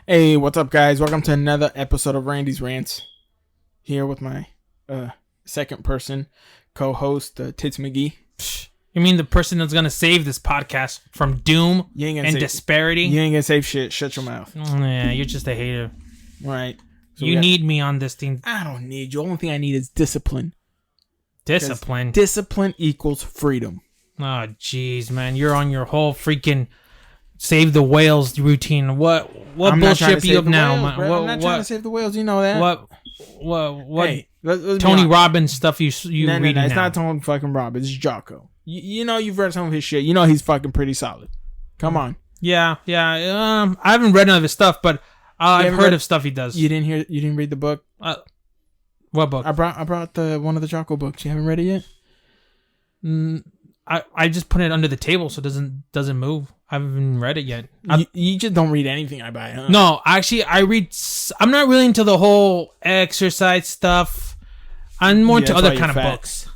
Hey, what's up, guys? Welcome to another episode of Randy's Rants. Here with my second person co-host, Tits McGee. You mean the person that's gonna save this podcast from doom and disparity? You ain't gonna save shit. Shut your mouth. Yeah, you're just a hater. Right. So you need me on this thing. I don't need you. The only thing I need is discipline. Discipline? Discipline equals freedom. Oh, jeez, man. You're on your whole freaking save the whales routine. What bullshit are you up now? I'm not trying to save the whales. You know that. What hey, Tony Robbins stuff you reading now? It's not Tony fucking Robbins. It's Jocko. You know you've read some of his shit. You know he's fucking pretty solid. Come on. Yeah. I haven't read none of his stuff, but I've heard of stuff he does. You didn't read the book? What book? I brought one of the Jocko books. You haven't read it yet? I just put it under the table so it doesn't move. I haven't read it yet. You just don't read anything I buy, huh? No, actually, I read. I'm not really into the whole exercise stuff. I'm more into other kind of books.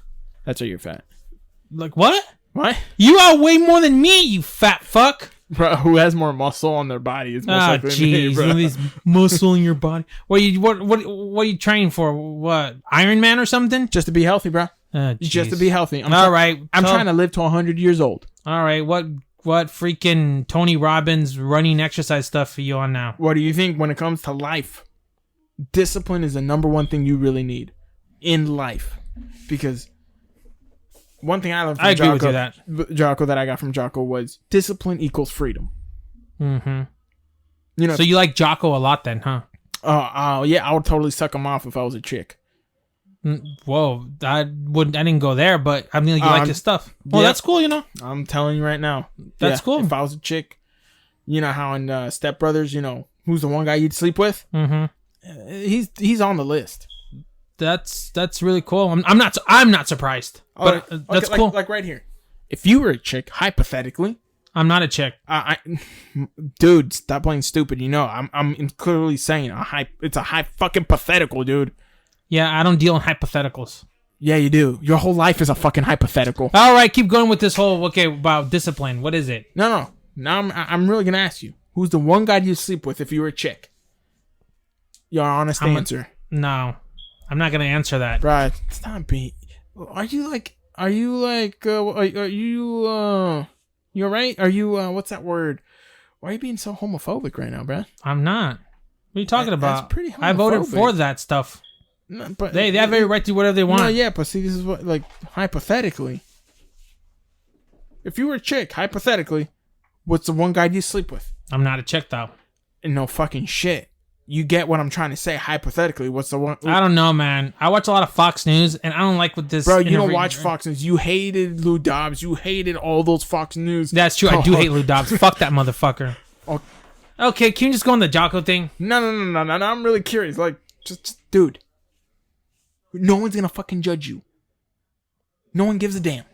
That's why you're fat. Like what? What? You are way more than me, you fat fuck. Bro, who has more muscle on their body is most likely me, bro. These muscle in your body. What are you training for? What? Iron Man or something? Just to be healthy, bro. Just to be healthy. I'm trying to live to 100 years old. All right. What freaking Tony Robbins running exercise stuff are you on now? What do you think when it comes to life? Discipline is the number one thing you really need in life. Because one thing I learned from Jocko that I got from Jocko was discipline equals freedom. Mm-hmm. You know. So you like Jocko a lot then, huh? Oh, yeah. I would totally suck him off if I was a chick. Whoa, I didn't go there, but I mean, you like his stuff. Well, that's cool, you know. I'm telling you right now. That's cool. If I was a chick, you know how in Step Brothers, you know, who's the one guy you'd sleep with? Mm-hmm. He's on the list. That's really cool. I'm not surprised. But that's cool. Like right here. If you were a chick, hypothetically, I'm not a chick. Dude, stop playing stupid. You know, I'm clearly saying it's a high fucking pathetical, dude. Yeah, I don't deal in hypotheticals. Yeah, you do. Your whole life is a fucking hypothetical. All right, keep going with this whole about discipline. What is it? No. Now I'm really gonna ask you, who's the one guy you'd sleep with if you were a chick? Your honest answer. No, I'm not gonna answer that. Right? Stop being. Are you right? Are you what's that word? Why are you being so homophobic right now, bro? I'm not. What are you talking about? That's pretty homophobic. I voted for that stuff. No, but they have every right to do whatever they want. No, yeah, but see, this is what, like, hypothetically, if you were a chick, hypothetically, what's the one guy you sleep with? I'm not a chick, though. And no fucking shit. You get what I'm trying to say, hypothetically. What's the one? I don't know, man. I watch a lot of Fox News, and I don't like what this... Bro, you don't watch Fox News. You hated Lou Dobbs. You hated all those Fox News. That's true. I do hate Lou Dobbs. Fuck that motherfucker. Okay, can you just go on the Jocko thing? No. I'm really curious. Like, just dude. No one's gonna fucking judge you. No one gives a damn.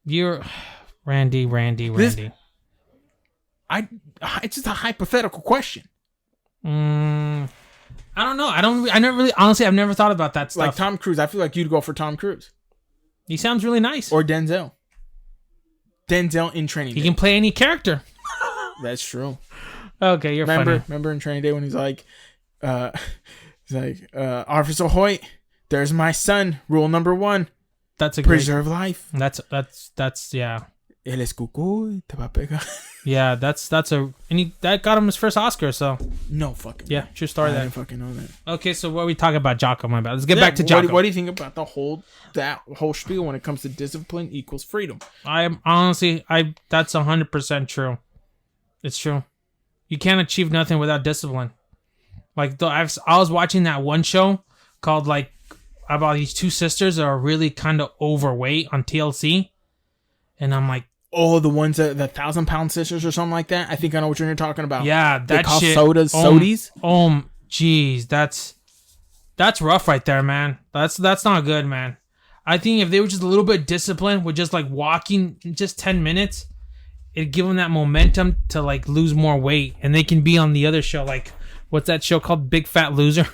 You're Randy. It's just a hypothetical question. I don't know. I never really, honestly, I've never thought about that stuff. Like Tom Cruise. I feel like you'd go for Tom Cruise. He sounds really nice. Or Denzel. Denzel in Training Day. He can play any character. That's true. Okay, you're funny. Remember in Training Day when he's like, Officer Hoyt, there's my son. Rule number 1. That's a preserve life. That's yeah. Él es cucú, te va a pegar. Yeah, that got him his first Oscar. So no fucking. Yeah, true story. I didn't fucking know that. Okay, so what are we talking about, Jocko? My bad. Let's get back to Jocko. What do you think about that whole spiel when it comes to discipline equals freedom? I'm honestly, that's 100% true. It's true. You can't achieve nothing without discipline. Like I was watching that one show called like about these two sisters that are really kind of overweight on TLC, and I'm like, oh, the ones that the 1,000-pound sisters or something like that. I think I know what you're talking about. Yeah, that shit. Sodies. Jeez, that's rough right there, man. That's not good, man. I think if they were just a little bit disciplined with just like walking just 10 minutes, it'd give them that momentum to like lose more weight, and they can be on the other show. Like, what's that show called? Big Fat Loser.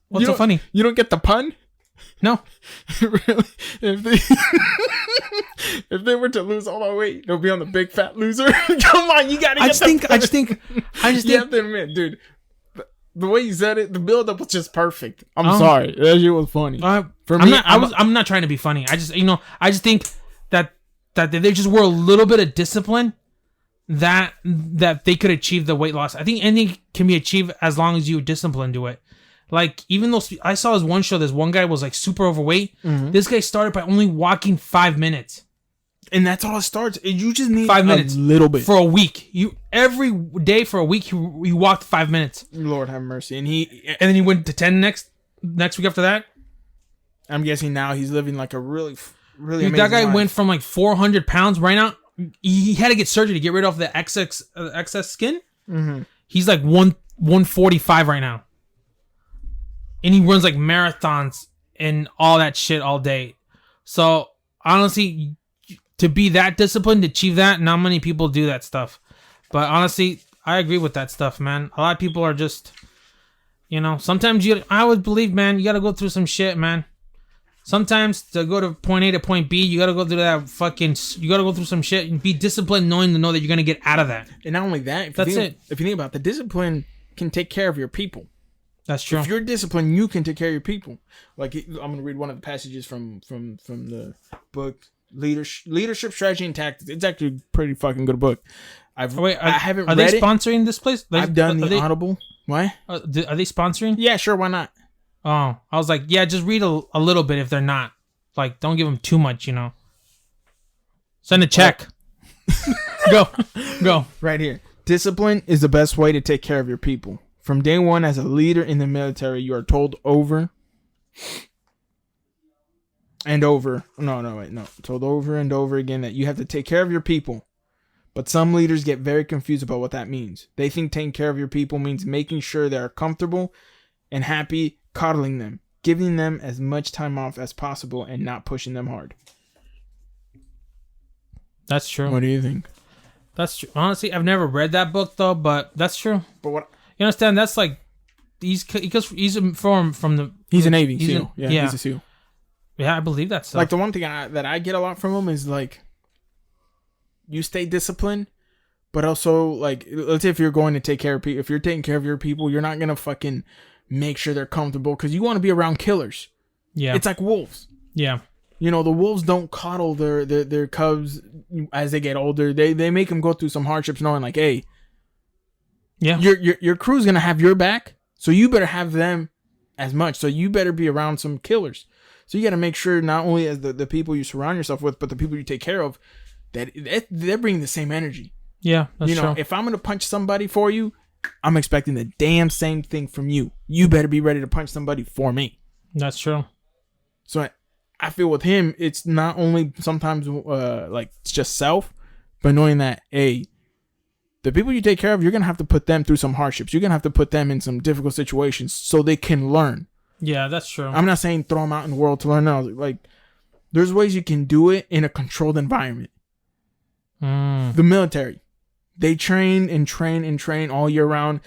What's so funny? You don't get the pun? No. Really? If they were to lose all that weight, they'll be on the big fat loser. Come on, you gotta. I just think. You have to admit, dude. The way you said it, the build up was just perfect. I'm sorry, that shit was funny. For me, I'm not trying to be funny. I just think that they just were a little bit of discipline, that they could achieve the weight loss. I think anything can be achieved as long as you discipline to it. Like, even though I saw this one show, this one guy was like super overweight. Mm-hmm. This guy started by only walking 5 minutes. And that's all it starts. You just need 5 minutes, a little bit for a week. Every day for a week he walked 5 minutes. Lord have mercy. And then he went to 10 next week after that. I'm guessing now he's living like a really amazing that guy life. went from like 400 pounds right now. He had to get surgery to get rid of the excess skin. Mm-hmm. He's like 145 right now, and he runs like marathons and all that shit all day. So honestly, to be that disciplined, to achieve that, not many people do that stuff. But honestly, I agree with that stuff, man. A lot of people are just, sometimes I would believe, man, you got to go through some shit, man. Sometimes to go to point A to point B, you got to go through you got to go through some shit and be disciplined, knowing that you're going to get out of that. And not only that, if you think about it, the discipline can take care of your people. That's true. If you're disciplined, you can take care of your people. Like, I'm going to read one of the passages from the book, Leadership Strategy and Tactics. It's actually a pretty fucking good book. I haven't read it. Are they sponsoring this place? I've done the Audible. What? Are they sponsoring? Yeah, sure. Why not? Oh, I was like, yeah, just read a little bit if they're not. Like, don't give them too much, Send a check. Go. Right here. Discipline is the best way to take care of your people. From day one, as a leader in the military, you are told over and over. Told over and over again that you have to take care of your people. But some leaders get very confused about what that means. They think taking care of your people means making sure they are comfortable and happy, coddling them, giving them as much time off as possible, and not pushing them hard. That's true. What do you think? That's true. Honestly, I've never read that book though, but that's true. But what you understand? That's like he's from the. He's a Navy SEAL. He's a SEAL. Yeah, I believe that stuff. Like, the one thing that I get a lot from him is like, you stay disciplined, but also, like, let's say if you're going to take care of people, if you're taking care of your people, you're not gonna fucking make sure they're comfortable, because you want to be around killers. Yeah, it's like wolves. Yeah, the wolves don't coddle their cubs as they get older. They make them go through some hardships, knowing like, hey, yeah, your crew's gonna have your back, so you better have them as much. So you better be around some killers. So you got to make sure not only as the people you surround yourself with, but the people you take care of, that they're bringing the same energy. Yeah, that's true. If I'm gonna punch somebody for you, I'm expecting the damn same thing from you. You better be ready to punch somebody for me. That's true. So I feel with him, it's not only sometimes like it's just self, but knowing that, hey, the people you take care of, you're gonna have to put them through some hardships. You're gonna have to put them in some difficult situations so they can learn. Yeah, that's true. I'm not saying throw them out in the world to learn. No, like, there's ways you can do it in a controlled environment. The military, they train and train and train all year round.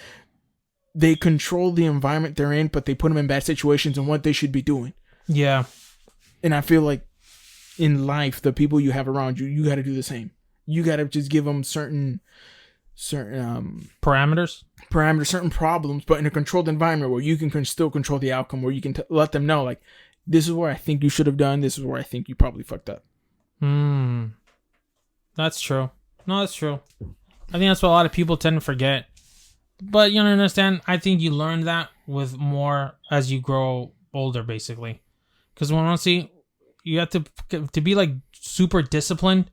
They control the environment they're in, but they put them in bad situations and what they should be doing. Yeah. And I feel like in life, the people you have around you, you got to do the same. You got to just give them certain parameters, certain problems, but in a controlled environment where you can still control the outcome, where you can let them know, like, this is where I think you should have done. This is where I think you probably fucked up. That's true. No, that's true. I think that's what a lot of people tend to forget. But you understand, I think you learn that with more as you grow older, basically. Because honestly, you have to be like super disciplined.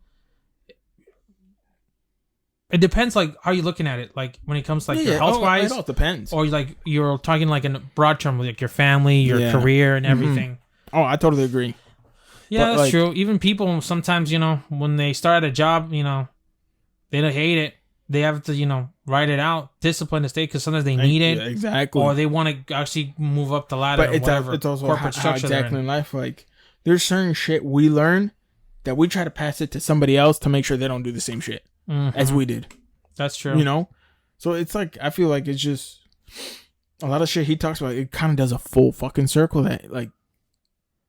It depends, like, how you're looking at it. Like, when it comes to, like, your health wise, it all depends. Or like you're talking like in a broad term, like your family, your career, and everything. Oh, I totally agree. Yeah, that's true. Even people sometimes, when they start a job, they don't hate it. They have to, write it out, discipline to stay, because sometimes they need it. Exactly. Or they want to actually move up the ladder. But it's also corporate structure exactly in life. Like, there's certain shit we learn that we try to pass it to somebody else to make sure they don't do the same shit as we did. That's true. So it's like, I feel like it's just a lot of shit he talks about. It kind of does a full fucking circle that, like,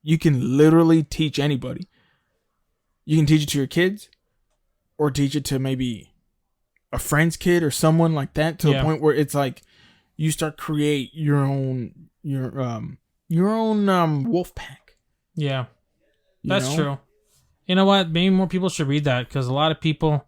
you can literally teach anybody. You can teach it to your kids, or teach it to maybe a friend's kid or someone like that, to the point where it's like you start create your own wolf pack. Yeah, that's true. You know what? Maybe more people should read that, because a lot of people,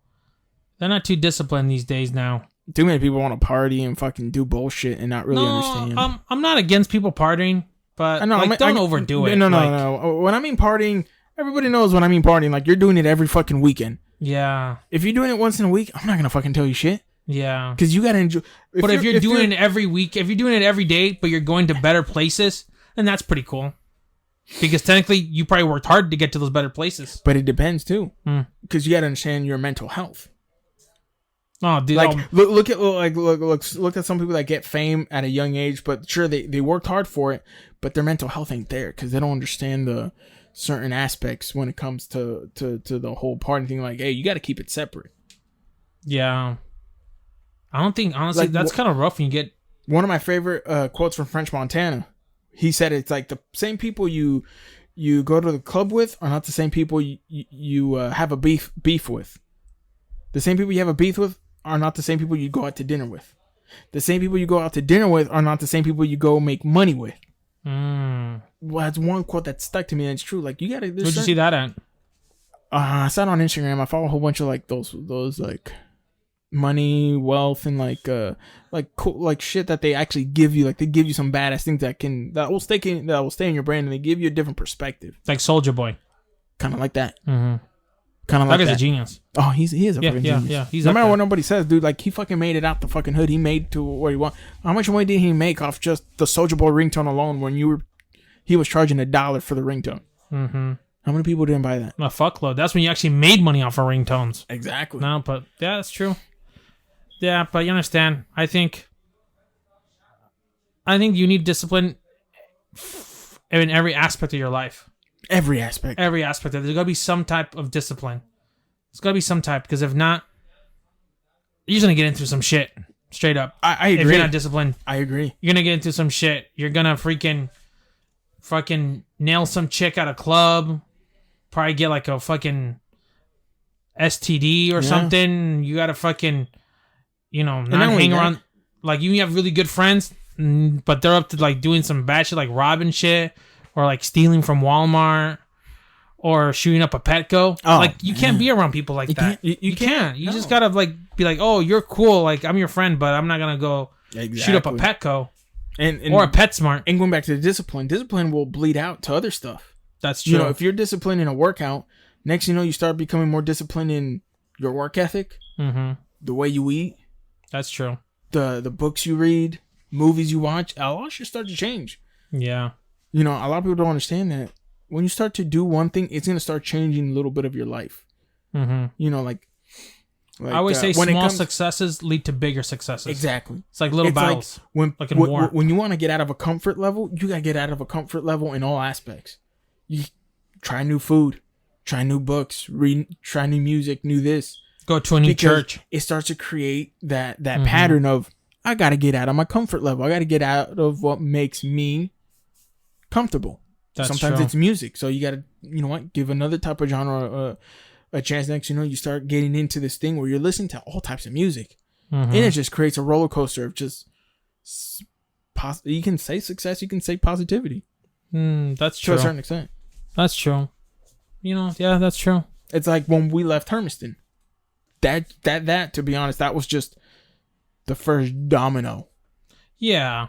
they're not too disciplined these days now. Too many people want to party and fucking do bullshit and not really understand. I'm not against people partying, but don't overdo it. No. When I mean partying, everybody knows when I mean partying. Like, you're doing it every fucking weekend. Yeah. If you're doing it once in a week, I'm not gonna fucking tell you shit. Yeah. Because you gotta enjoy. But if you're doing it every week, if you're doing it every day, but you're going to better places, then that's pretty cool. Because technically, you probably worked hard to get to those better places. But it depends too. Because you gotta understand your mental health. Oh, dude! Like, look at some people that get fame at a young age, but sure they worked hard for it, but their mental health ain't there because they don't understand the certain aspects when it comes to the whole party thing. Like, hey, you got to keep it separate. Yeah, I don't think honestly like, that's kind of rough when you get. One of my favorite quotes from French Montana. He said it's like the same people you go to the club with are not the same people you have a beef with. The same people you have a beef with are not the same people you go out to dinner with. The same people you go out to dinner with are not the same people you go make money with. Well, that's one quote that stuck to me, and it's true. Like, you gotta. Where'd you see that at? I saw it on Instagram. I follow a whole bunch of like those like money, wealth, and like cool, like shit that they actually give you. Like, they give you some badass things that will stay in your brain, and they give you a different perspective. Like Soldier Boy, kind of like that. Mm-hmm. Kind of like that that. guy's a genius. Oh, he is a fucking genius. Yeah. He's no matter what nobody says, dude. Like, he fucking made it out the fucking hood. He made to where he want. How much money did he make off just the Soldier Boy ringtone alone? When he was charging $1 for the ringtone. Mm-hmm. How many people didn't buy that? A fuckload. That's when you actually made money off of ringtones. Exactly. No, but yeah, that's true. Yeah, but you understand. I think you need discipline in every aspect of your life. Every aspect. There's got to be some type of discipline. There's got to be some type, because if not, you're just going to get into some shit. Straight up. I agree. If you're not disciplined. I agree. You're going to get into some shit. You're going to fucking nail some chick at a club. Probably get like a fucking STD or something. You got to fucking, not hang around. Like, you have really good friends, but they're up to like doing some bad shit, like robbing shit. Or like stealing from Walmart, or shooting up a Petco. Oh, like, you can't be around people like that. You can't. You just gotta like be like, oh, you're cool. Like, I'm your friend, but I'm not gonna go shoot up a Petco and or a PetSmart. And going back to the discipline will bleed out to other stuff. That's true. If you're disciplined in a workout, next you start becoming more disciplined in your work ethic, the way you eat. That's true. The books you read, movies you watch, a lot should start to change. Yeah. A lot of people don't understand that when you start to do one thing, it's going to start changing a little bit of your life. Mm-hmm. Like I always say small successes lead to bigger successes. Exactly. It's like little battles. Like in war. When you want to get out of a comfort level, you got to get out of a comfort level in all aspects. You try new food, try new books, try new music, new this. Go to a new church. It starts to create that pattern of, I got to get out of my comfort level. I got to get out of what makes me comfortable. Sometimes it's music, so you gotta give another type of genre a chance. Next you start getting into this thing where you're listening to all types of music, and it just creates a roller coaster of just you can say success, you can say positivity. That's true to a certain extent. That's true. That's true. It's like when we left Hermiston, that to be honest, that was just the first domino. Yeah.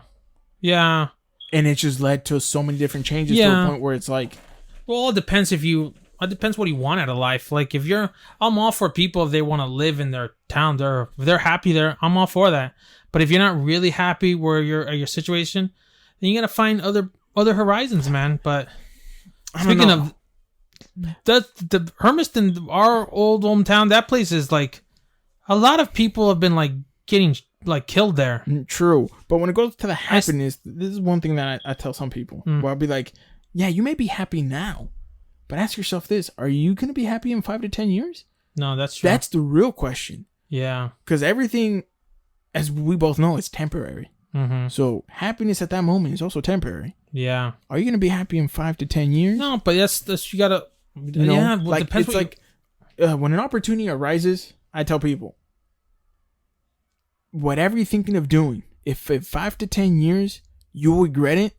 And it just led to so many different changes to a point where it's like... Well, it depends it depends what you want out of life. Like, I'm all for people if they want to live in their town. If they're happy there, I'm all for that. But if you're not really happy where your situation, then you got to find other horizons, man. But speaking of... The Hermiston, our old hometown, that place is like... A lot of people have been like getting... like killed there. True. But when it goes to the happiness, this is one thing that I tell some people. Where I'll be like, yeah, you may be happy now, but ask yourself this: are you going to be happy in 5 to 10 years? No, that's true. That's the real question. Yeah. Because everything, as we both know, is temporary. Mm-hmm. So happiness at that moment is also temporary. Yeah. Are you going to be happy in 5 to 10 years? No, but that's you gotta. You know, Yeah, well, like depends it's like when an opportunity arises, I tell people, whatever you're thinking of doing, if in 5 to 10 years you'll regret it,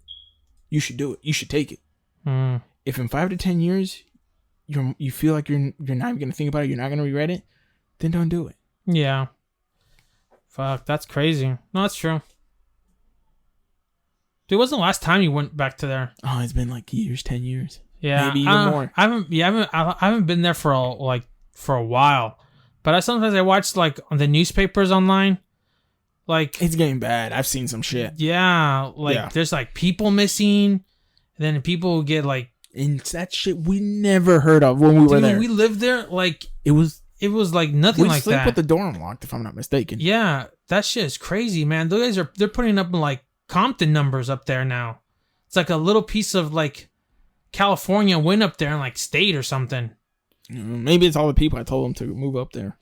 you should do it. You should take it. Mm. If in 5 to 10 years you feel like you're not even going to think about it, you're not going to regret it, then don't do it. Yeah. Fuck, that's crazy. No, that's true. Dude, when's the last time you went back to there? Oh, it's been like years, 10 years. Yeah, maybe even more. I haven't been there for a while, but I watch like on the newspapers online, like it's getting bad. I've seen some shit. Yeah, there's like people missing, and then people get like, and that shit we never heard of when we were there. When we lived there, like it was like nothing like that. We sleep with the door unlocked, if I'm not mistaken. Yeah, that shit is crazy, man. Those guys they're putting up like Compton numbers up there now. It's like a little piece of like California went up there and like stayed or something. Maybe it's all the people I told them to move up there.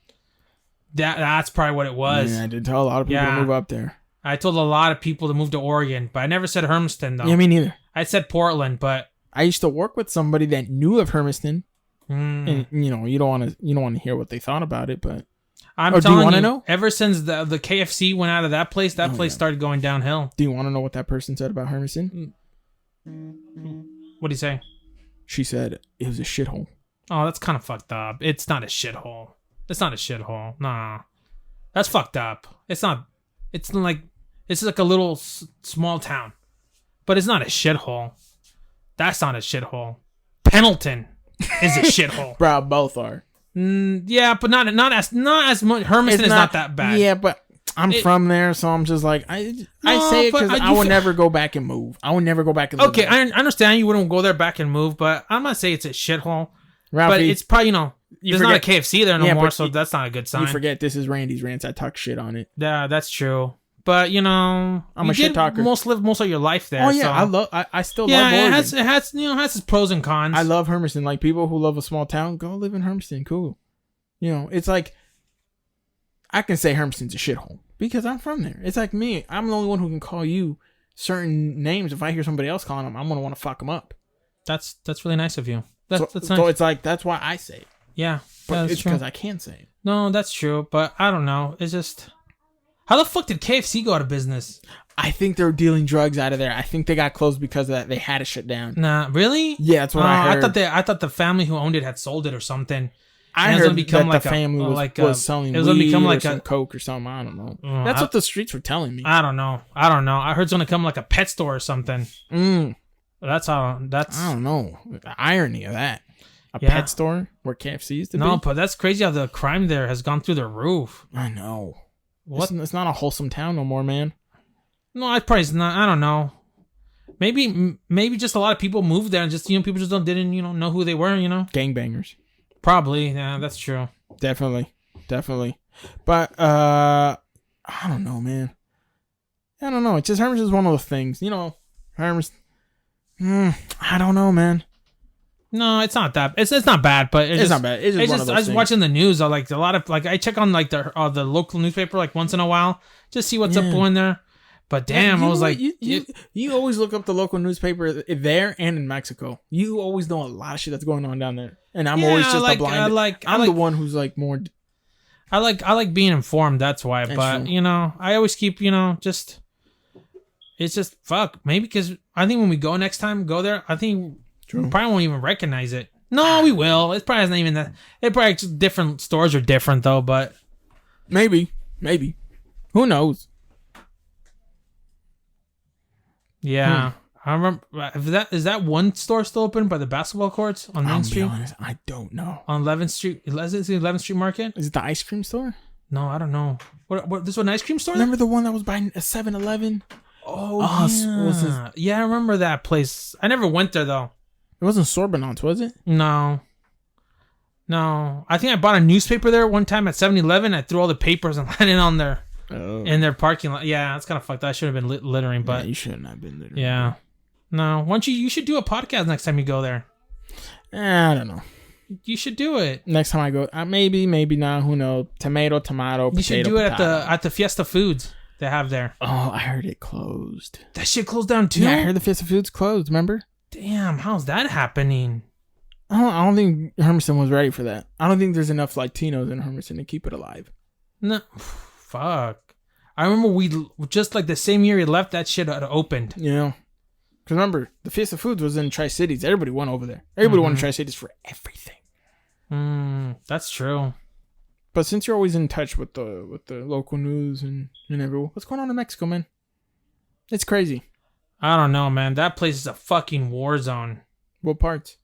That's probably what it was. Yeah, I did tell a lot of people to move up there. I told a lot of people to move to Oregon, but I never said Hermiston though. Yeah, me neither. I said Portland, but I used to work with somebody that knew of Hermiston, and you don't want to hear what they thought about it, but do you want to know? Ever since the KFC went out of that place started going downhill. Do you want to know what that person said about Hermiston? What did he say? She said it was a shithole. Oh, that's kind of fucked up. It's not a shithole. It's not a shithole. Nah, that's fucked up. It's not. It's like a little small town, but it's not a shithole. That's not a shithole. Pendleton is a shithole. Bro, both are. Yeah, but not as much. Hermiston is not that bad. Yeah, but I'm from there, so I'm just like I say it because I would never go back and move. I would never go back and live there. I understand you wouldn't go there back and move, but I'm not saying it's a shithole. Ralphie, but it's probably there's not a KFC there no more, so that's not a good sign. You forget this is Randy's Rants. I talk shit on it. Yeah, that's true. But I'm a shit talker. Live most of your life there. Oh yeah, so. I still love Oregon. it has its pros and cons. I love Hermiston. Like people who love a small town, go live in Hermiston. Cool. It's like I can say Hermiston's a shithole because I'm from there. It's like me. I'm the only one who can call you certain names. If I hear somebody else calling them, I'm gonna want to fuck them up. That's really nice of you. That's nice. So it's like that's why I say it. Yeah, but it's because I can't say it. No, that's true. But I don't know. It's just. How the fuck did KFC go out of business? I think they're dealing drugs out of there. I think they got closed because of that. They had to shut down. Nah, really? Yeah, that's what I heard. I thought the family who owned it had sold it or something. I heard that the family was selling weed or some coke or something. I don't know. That's what the streets were telling me. I don't know. I heard it's going to become like a pet store or something. That's how. I don't know. The irony of that. A pet store where KFC used to be? No, but that's crazy how the crime there has gone through the roof. I know. What? It's not a wholesome town no more, man. No, I probably not. I don't know. Maybe just a lot of people moved there and just people just didn't know who they were. Gangbangers. Probably. Yeah, that's true. Definitely. But I don't know, man. I don't know. It's just Hermiston is one of those things. Hermiston. I don't know, man. No, it's not that. It's not bad, but it's not bad. It's just one of those I was things. watching the news. I like a lot of I check on like the local newspaper like once in a while, just see what's up going there. But damn, I was like, you always look up the local newspaper there and in Mexico. You always know a lot of shit that's going on down there, and I'm always just a blind. I'm the one who's like more. I like being informed. That's why. But true. I always keep just. It's just fuck. Maybe because I think when we go next time, go there. I think. True. We probably won't even recognize it. No, we will. It probably isn't even that. It probably just different stores are different though, but maybe, who knows? Yeah, I remember. Is that one store still open by the basketball courts on Main Street? I'll be honest, I don't know. On 11th Street, is it the 11th Street Market? Is it the ice cream store? No, I don't know. What? This was an ice cream store? Remember the one that was by a 7-Eleven? Oh yeah. Yeah, I remember that place. I never went there though. It wasn't Sorbonauts, was it? No. I think I bought a newspaper there one time at 7-Eleven. I threw all the papers and landed on there in their parking lot. Yeah, that's kind of fucked up. I should have been littering, but you shouldn't have been littering. Yeah. No, why don't you should do a podcast next time you go there. I don't know. You should do it next time I go. Maybe not. Who knows? Tomato. You should do it at the Fiesta Foods. they have there? Oh, I heard it closed. That shit closed down too? Yeah, I heard the Fist of Foods closed, remember? Damn, how's that happening? I don't think Hermiston was ready for that. I don't think there's enough Latinos in Hermiston to keep it alive. No, fuck. I remember we just like the same year he left, that shit had opened. Yeah. Because remember, the Fist of Foods was in Tri-Cities. Everybody went over there. Everybody went to Tri-Cities for everything. That's true. But since you're always in touch with the local news and everyone, what's going on in Mexico, man? It's crazy. I don't know, man. That place is a fucking war zone. What parts?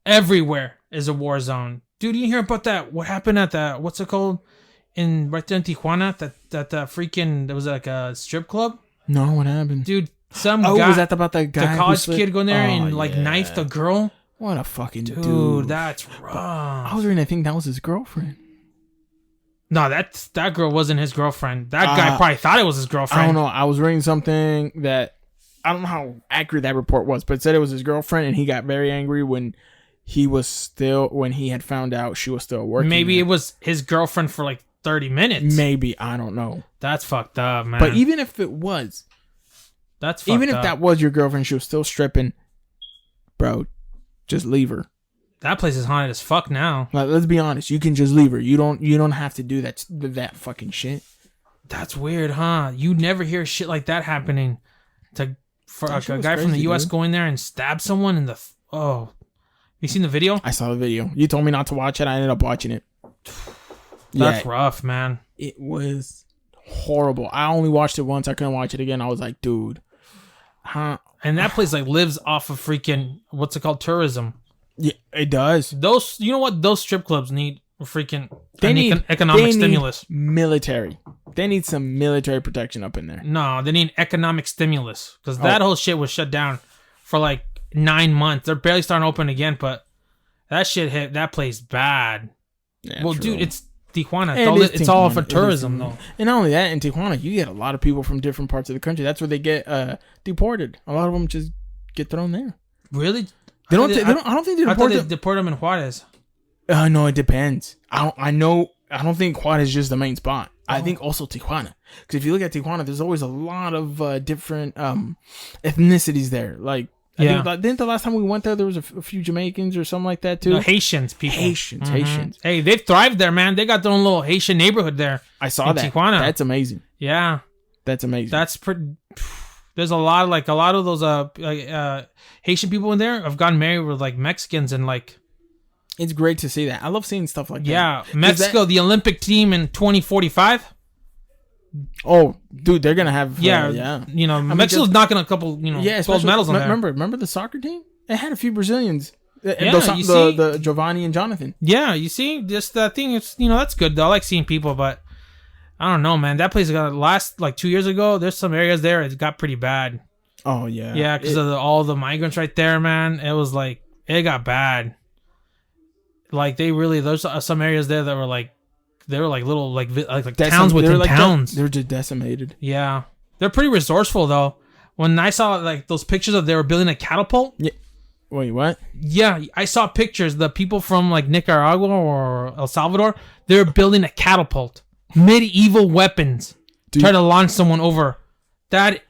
Everywhere is a war zone. Dude, you hear about that? What happened at that, what's it called? Right there in Tijuana? That freaking, there was like a strip club? No, what happened? Dude, some guy. Was that about that guy? The college kid going there and like knifed a girl? What a fucking dude. Dude, that's rough. I was reading, I think that was his girlfriend. No, that girl wasn't his girlfriend. That guy probably thought it was his girlfriend. I don't know. I was reading something that, I don't know how accurate that report was, but it said it was his girlfriend, and he got very angry when he had found out she was still working. Maybe there. It was his girlfriend for like 30 minutes. Maybe. I don't know. That's fucked up, man. But even if it was, that's fucked up. That was your girlfriend, she was still stripping, bro, just leave her. That place is haunted as fuck now. Like, let's be honest. You can just leave her. You don't have to do that fucking shit. That's weird, huh? You never hear shit like that happening. For a guy from the U.S. going there and stab someone in the... You seen the video? I saw the video. You told me not to watch it. I ended up watching it. That's rough, man. It was horrible. I only watched it once. I couldn't watch it again. I was like, dude. Huh? And that place like lives off of freaking... What's it called? Tourism. Yeah, it does. You know what? Those strip clubs need freaking economic stimulus. Military. They need some military protection up in there. No, they need economic stimulus because that whole shit was shut down for like 9 months. They're barely starting to open again, but that shit hit that place bad. Yeah, well, dude, it's Tijuana. It's all for tourism, though. And not only that, in Tijuana, you get a lot of people from different parts of the country. That's where they get deported. A lot of them just get thrown there. Really? I don't think they deport them in Juarez. No, it depends. I don't think Juarez is just the main spot. I think also Tijuana. Because if you look at Tijuana, there's always a lot of different ethnicities there. Like, I think the last time we went there was a few Jamaicans or something like that too. No, Haitians people. Haitians. Hey, they've thrived there, man. They got their own little Haitian neighborhood there. I saw that. Tijuana. That's amazing. Yeah. That's amazing. That's pretty... There's a lot of those Haitian people in there have gotten married with like Mexicans and like. It's great to see that. I love seeing stuff like that. Yeah, Mexico, the Olympic team in 2045. Oh, dude, they're gonna have. Yeah. You know, Mexico's knocking a couple. Gold medals on there. Remember the soccer team? It had a few Brazilians. Yeah, the Giovanni and Jonathan. Yeah, you see, just that thing. It's that's good though. I like seeing people, but. I don't know, man. That place got last like 2 years ago. There's some areas there it got pretty bad. Oh yeah, yeah, because of all the migrants right there, man. It was like it got bad. Like there's some areas there that were like little like towns within towns. They're just decimated. Yeah, they're pretty resourceful though. When I saw like those pictures of they were building a catapult. Yeah. Wait, what? Yeah, I saw pictures. The people from like Nicaragua or El Salvador, they're building a catapult. Medieval weapons. Dude. Try to launch someone over. That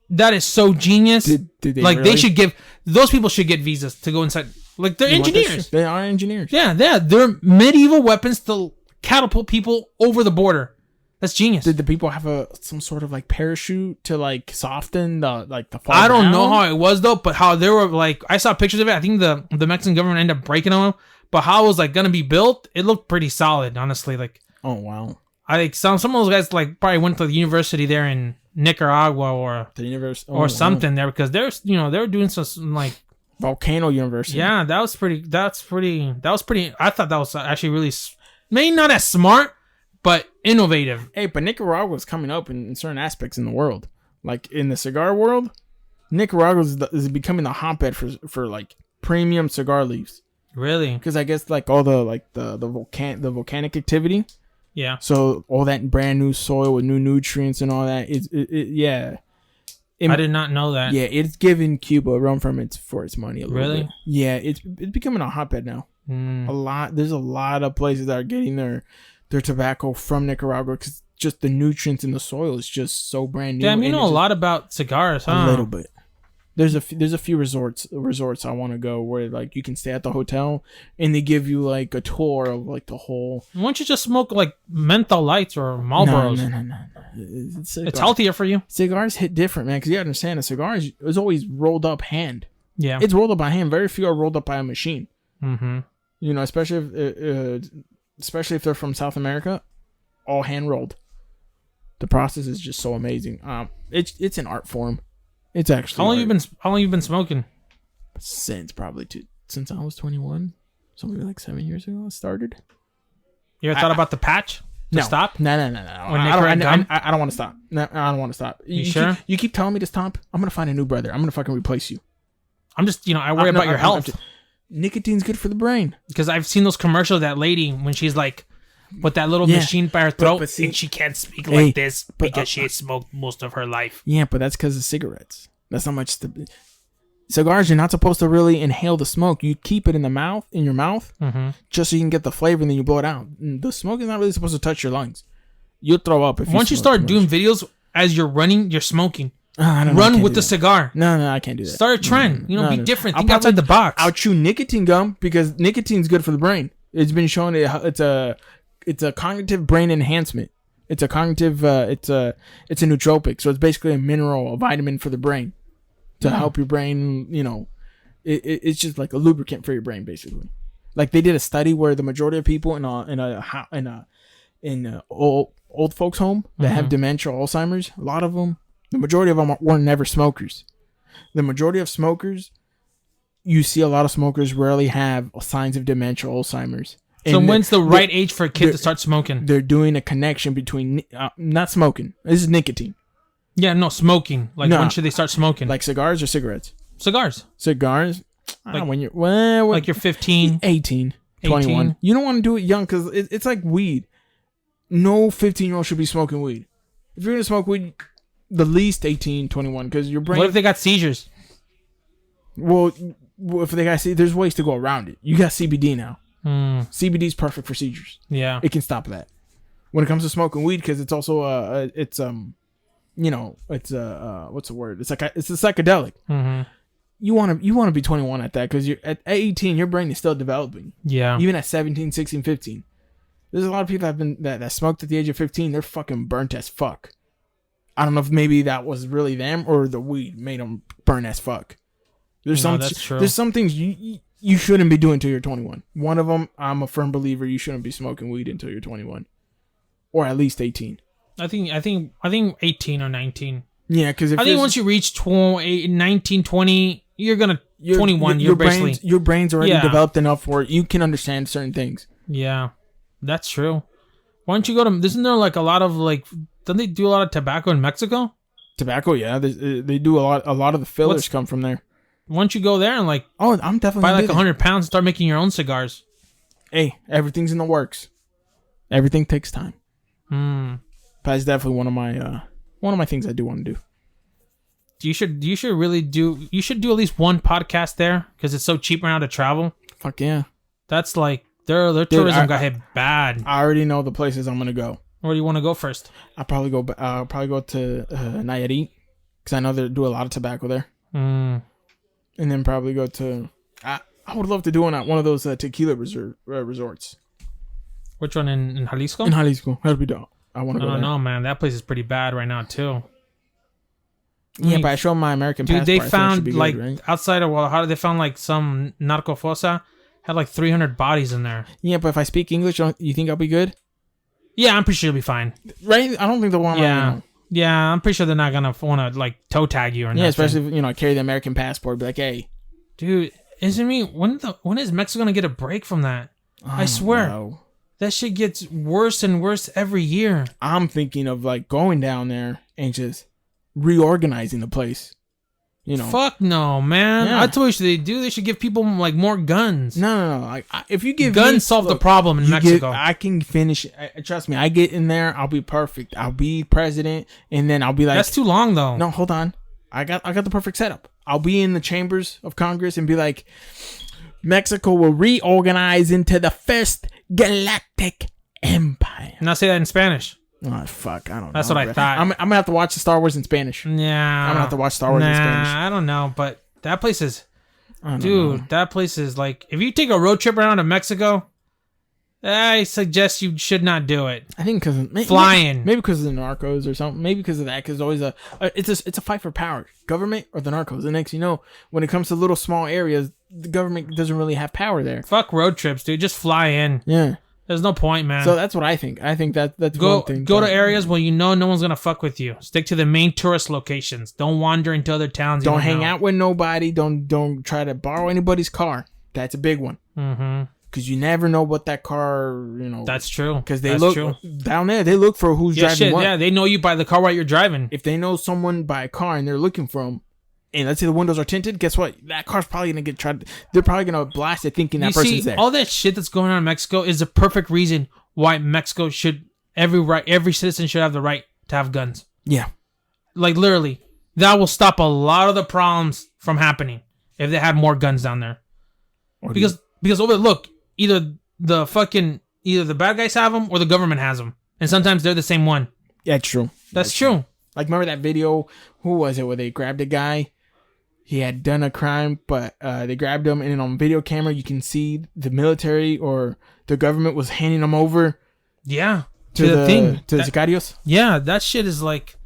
is so genius. Did they like really? They should give those people should get visas to go inside. Like they're engineers. They are engineers. Yeah, they're medieval weapons to catapult people over the border. That's genius. Did the people have some sort of like parachute to like soften the fall I don't down? know how it was though, but how they were like I saw pictures of it. I think the Mexican government ended up breaking them, but how it was like gonna be built, it looked pretty solid, honestly. Like oh wow. I think some of those guys like probably went to the university there in Nicaragua or the university or something there because they're they were doing some like Volcano University. Yeah, that was pretty. I thought that was actually really maybe not as smart, but innovative. Hey, but Nicaragua is coming up in certain aspects in the world, like in the cigar world. Nicaragua is becoming the hotbed for like premium cigar leaves. Really? Because I guess like all the volcanic activity. Yeah. So all that brand new soil with new nutrients and all that. Yeah. I did not know that. Yeah, it's giving Cuba a run for its money a little bit. Really? Yeah, it's becoming a hotbed now. There's a lot of places that are getting their tobacco from Nicaragua because just the nutrients in the soil is just so brand new. Damn, you know a lot about cigars, huh? A little bit. There's a few resorts I want to go where like you can stay at the hotel and they give you like a tour of like the whole. Why don't you just smoke like menthol lights or Marlboros? No. It's healthier for you. Cigars hit different, man, because you understand a cigar is always rolled up hand. Yeah, it's rolled up by hand. Very few are rolled up by a machine. Mm-hmm. You know, especially if they're from South America, all hand rolled. The process is just so amazing. It's an art form. It's actually. How long you been smoking? Since I was 21, so maybe like 7 years ago I started. You ever thought about the patch to stop? No. I don't want to stop. No, I don't want to stop. You sure? You keep telling me to stop. I'm gonna find a new brother. I'm gonna fucking replace you. I'm just, I worry about your health. Nicotine's good for the brain. Because I've seen those commercials of that lady when she's like, with that little machine by her throat, but see, and she can't speak like this because she has smoked most of her life. Yeah, but that's because of cigarettes. That's not much. Cigars, you're not supposed to really inhale the smoke. You keep it in your mouth, just so you can get the flavor, and then you blow it out. And the smoke is not really supposed to touch your lungs. You'll throw up if Once you start doing videos as you're running, you're smoking. Run with the cigar. No, I can't do that. Start a trend. Be different. Think outside the box. I'll chew nicotine gum because nicotine's good for the brain. It's been shown it's a cognitive brain enhancement. It's a cognitive. It's a nootropic. So it's basically a mineral, a vitamin for the brain to help your brain. It's just like a lubricant for your brain, basically. Like they did a study where the majority of people in a old folks home that have dementia, Alzheimer's, a lot of them. The majority of them were never smokers. The majority of smokers, you see a lot of smokers rarely have signs of dementia, Alzheimer's. So when's the right age for a kid to start smoking? They're doing a connection between not smoking. This is nicotine. Yeah, no, smoking. When should they start smoking? Like cigars or cigarettes? Cigars. When you're like you're 15, 18, 21. You don't want to do it young because it's like weed. No 15-year-old should be smoking weed. If you're gonna smoke weed, the least 18, 21, because your brain. What if they got seizures? Well, if they got there's ways to go around it. You got CBD now. CBD is perfect for seizures. Yeah, it can stop that. When it comes to smoking weed, because it's also what's the word? It's a psychedelic. Mm-hmm. You want to be 21 at that because you're at 18. Your brain is still developing. Yeah, even at 17, 16, 15. There's a lot of people that smoked at the age of 15. They're fucking burnt as fuck. I don't know if maybe that was really them or the weed made them burn as fuck. There's some things you shouldn't be doing until you're 21. One of them, I'm a firm believer you shouldn't be smoking weed until you're 21, or at least 18. I think 18 or 19. Yeah, because I think once you reach 19, 20, you're 21. Your brain's already developed enough where you can understand certain things. Yeah, that's true. Why don't you go to? Isn't there like a lot of like? Don't they do a lot of tobacco in Mexico? Tobacco, yeah, they do a lot. A lot of the fillers come from there. Why don't you go there and I'm definitely buy like 100 pounds and start making your own cigars? Hey, everything's in the works. Everything takes time. But it's definitely one of my things I do want to do. You should do at least one podcast there because it's so cheap right now to travel. Fuck yeah. That's like their tourism got hit bad. I already know the places I'm gonna go. Where do you want to go first? I'll probably go to Nayarit because I know they do a lot of tobacco there. And then probably go to. I would love to do one of those tequila resorts. Which one in Jalisco? In Jalisco, that'd be dope. I want to go. I don't know, man. That place is pretty bad right now too. Yeah, but I showed my American passport. Dude, they found good, like right? outside of Guadalajara, they found like some narco fosa had like 300 bodies in there. Yeah, but if I speak English, you think I'll be good? Yeah, I'm pretty sure you'll be fine. Right? I don't think they'll want. Yeah, I'm pretty sure they're not gonna want to like toe tag you or nothing. Yeah, especially if I carry the American passport. Be like, hey, dude, isn't me? When is Mexico gonna get a break from that? I swear, that shit gets worse and worse every year. I'm thinking of like going down there and just reorganizing the place. Fuck no, man. Yeah. I told you they should give people like more guns. No. Like if you give guns, solve the problem in Mexico. I can finish. Trust me. I get in there. I'll be perfect. I'll be president, and then I'll be like. That's too long though. No, hold on. I got the perfect setup. I'll be in the chambers of Congress and be like, Mexico will reorganize into the first galactic empire. Now say that in Spanish. Oh, fuck. I don't know. That's what I thought. I'm going to have to watch the Star Wars in Spanish. Yeah. I'm going to have to watch Star Wars in Spanish. I don't know. But that place is... Dude, that place is like... If you take a road trip around to Mexico, I suggest you should not do it. I think because... Flying. Maybe because of the narcos or something. Maybe because of that. Because always it's a fight for power. Government or the narcos. The next, when it comes to little small areas, the government doesn't really have power there. Fuck road trips, dude. Just fly in. Yeah. There's no point, man. So that's what I think. I think that's one thing. Go to areas where no one's gonna fuck with you. Stick to the main tourist locations. Don't wander into other towns. Don't hang out with nobody. Don't try to borrow anybody's car. That's a big one. Mm-hmm. Because you never know what that car, That's true. Because they look down there. They look for who's driving what. Yeah, they know you by the car while you're driving. If they know someone by a car and they're looking for them, and let's say the windows are tinted, guess what? That car's probably gonna get tried. They're probably gonna blast it, thinking that person's there. All that shit that's going on in Mexico is the perfect reason why Mexico every citizen should have the right to have guns. Yeah, like literally, that will stop a lot of the problems from happening if they had more guns down there. Because look, either the bad guys have them or the government has them, and sometimes they're the same one. Yeah, it's true. That's true. Like, remember that video? Who was it? Where they grabbed a guy. He had done a crime, but they grabbed him, and then on video camera, you can see the military or the government was handing him over. Yeah, to the sicarios. Yeah, that shit is like.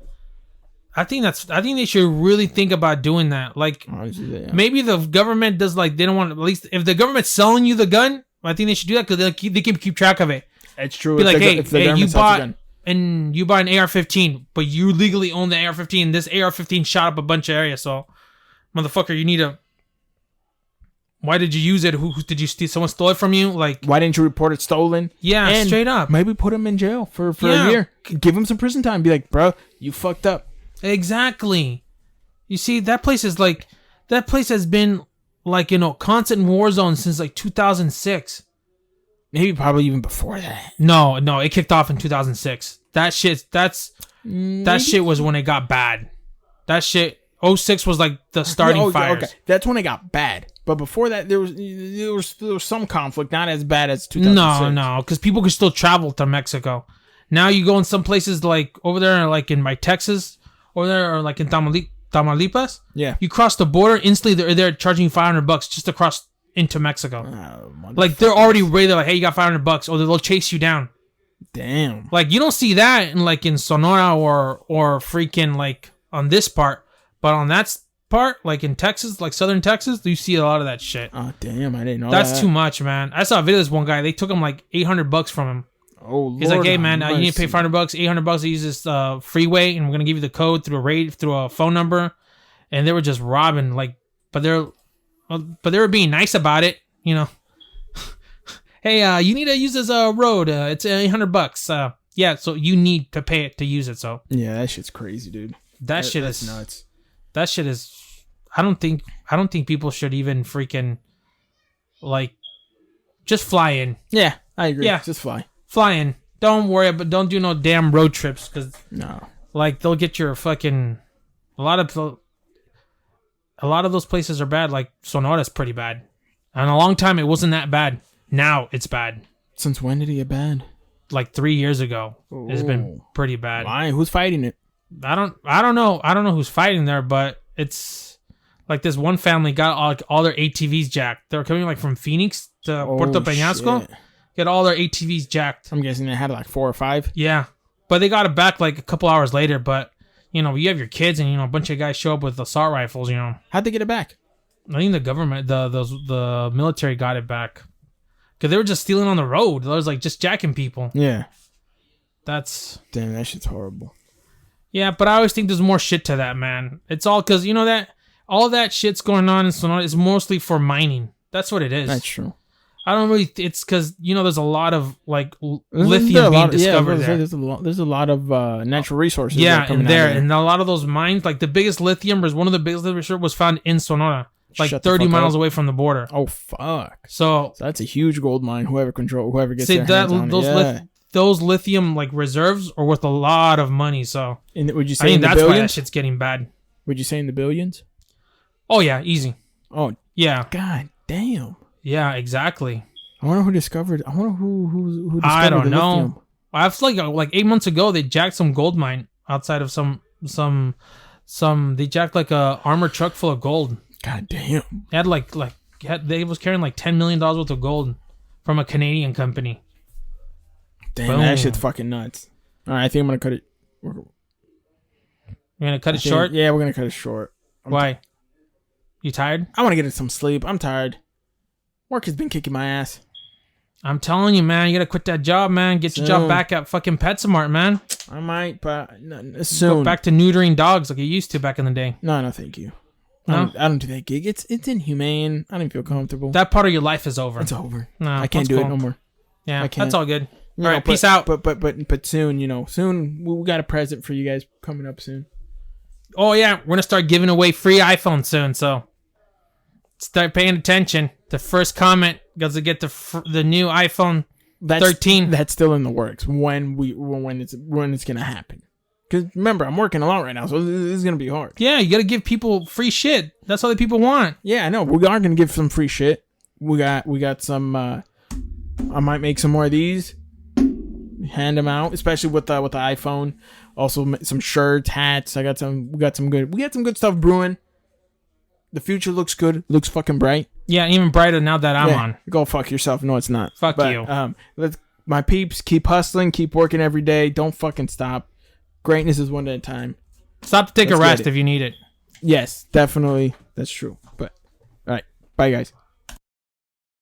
I think they should really think about doing that. Like, maybe the government does they don't want. At least if the government's selling you the gun, I think they should do that because they can keep track of it. It's true. Be like, hey, you bought an AR-15, but you legally own the AR-15. This AR-15 shot up a bunch of areas, so. Motherfucker, you need to... Why did you use it? Who did you steal? Someone stole it from you? Like, why didn't you report it stolen? Yeah, and straight up. Maybe put him in jail for a year. Give him some prison time. Be like, bro, you fucked up. Exactly. You see, that place has been constant war zone since 2006. Maybe probably even before that. No, it kicked off in 2006. That shit was when it got bad. That shit... 06 was the starting fires. Okay. That's when it got bad. But before that, there was some conflict, not as bad as 2006. No, because people could still travel to Mexico. Now you go in some places over there, in Texas, over there, or in Tamaulipas. Yeah. You cross the border, instantly they're charging you $500 just to cross into Mexico. They're already ready. They're like, hey, you got $500, or they'll chase you down. Damn. You don't see that in Sonora or freaking on this part. But on that part, in Texas, southern Texas, you see a lot of that shit. Oh, damn, I didn't know that. That's too much, man. I saw a video of this one guy. They took him $800 from him. Oh, Lord. He's like, hey, man, you need to pay $500, $800 to use this freeway, and we're going to give you the code through a phone number. And they were just robbing, but they were being nice about it, Hey, you need to use this road. It's $800. Yeah, so you need to pay it to use it, so. Yeah, that shit's crazy, dude. That shit is nuts. That shit is. I don't think people should even freaking just fly in. Yeah, I agree. Yeah, just fly in. Don't worry, but don't do no damn road trips because they'll get your fucking. A lot of those places are bad. Sonora's pretty bad. And a long time it wasn't that bad. Now it's bad. Since when did it get bad? 3 years ago. Ooh. It's been pretty bad. Why? Who's fighting it? I don't know. I don't know who's fighting there, but it's this one family got all their ATVs jacked. They're coming from Phoenix to Puerto Peñasco. Shit. Get all their ATVs jacked. I'm guessing they had 4 or 5. Yeah, but they got it back a couple hours later. But you have your kids and a bunch of guys show up with assault rifles. How'd they get it back? I think the government, the military got it back because they were just stealing on the road. They was just jacking people. Yeah, damn, that shit's horrible. Yeah, but I always think there's more shit to that, man. It's all because, that all that shit's going on in Sonora is mostly for mining. That's what it is. That's true. I don't really... It's because, there's a lot of, lithium being discovered there. There's a lot of natural resources. Yeah, and a lot of those mines, the biggest lithium, one of the biggest lithium was found in Sonora. 30 miles away from the border. Oh, fuck. So that's a huge gold mine. Whoever gets their hands on it. Those lithium reserves are worth a lot of money. So would you say I think that's why that shit's getting bad. Would you say in the billions? Oh yeah, easy. Oh yeah. God damn. Yeah, exactly. I wonder who discovered. I wonder who discovered I don't know. lithium. I was like 8 months ago, they jacked some gold mine outside of some. They jacked like a armored truck full of gold. God damn. They had they was carrying like $10 million worth of gold from a Canadian company. Damn, Boom. that shit's fucking nuts. All right, I think I'm gonna cut it. You're gonna cut it short? Yeah, we're gonna cut it short. Why? You tired? I want to get some sleep. I'm tired. Work has been kicking my ass. I'm telling you, man. You gotta quit that job, man. Get your job back at fucking PetSmart, man. I might, but soon. Go back to neutering dogs like you used to back in the day. No, thank you. No? I don't do that gig. It's inhumane. I don't feel comfortable. That part of your life is over. It's over. No, I can't do it no more. Yeah, that's all good. All right, peace out. But soon, soon we got a present for you guys coming up soon. Oh yeah, we're gonna start giving away free iPhones soon. So start paying attention. The first comment goes to get the new iPhone 13. That's still in the works. When it's gonna happen? Because remember, I'm working a lot right now, so this is gonna be hard. Yeah, you gotta give people free shit. That's all the people want. Yeah, I know. We are gonna give some free shit. We got some. I might make some more of these. Hand them out, especially with the iPhone. Also, some shirts, hats. We got some good stuff brewing. The future looks good. Looks fucking bright. Yeah, even brighter now that I'm on. Go fuck yourself. No, it's not. Fuck you. My peeps, keep hustling, keep working every day. Don't fucking stop. Greatness is one day at a time. Stop to take a rest if you need it. Yes, definitely. That's true. But all right, bye guys.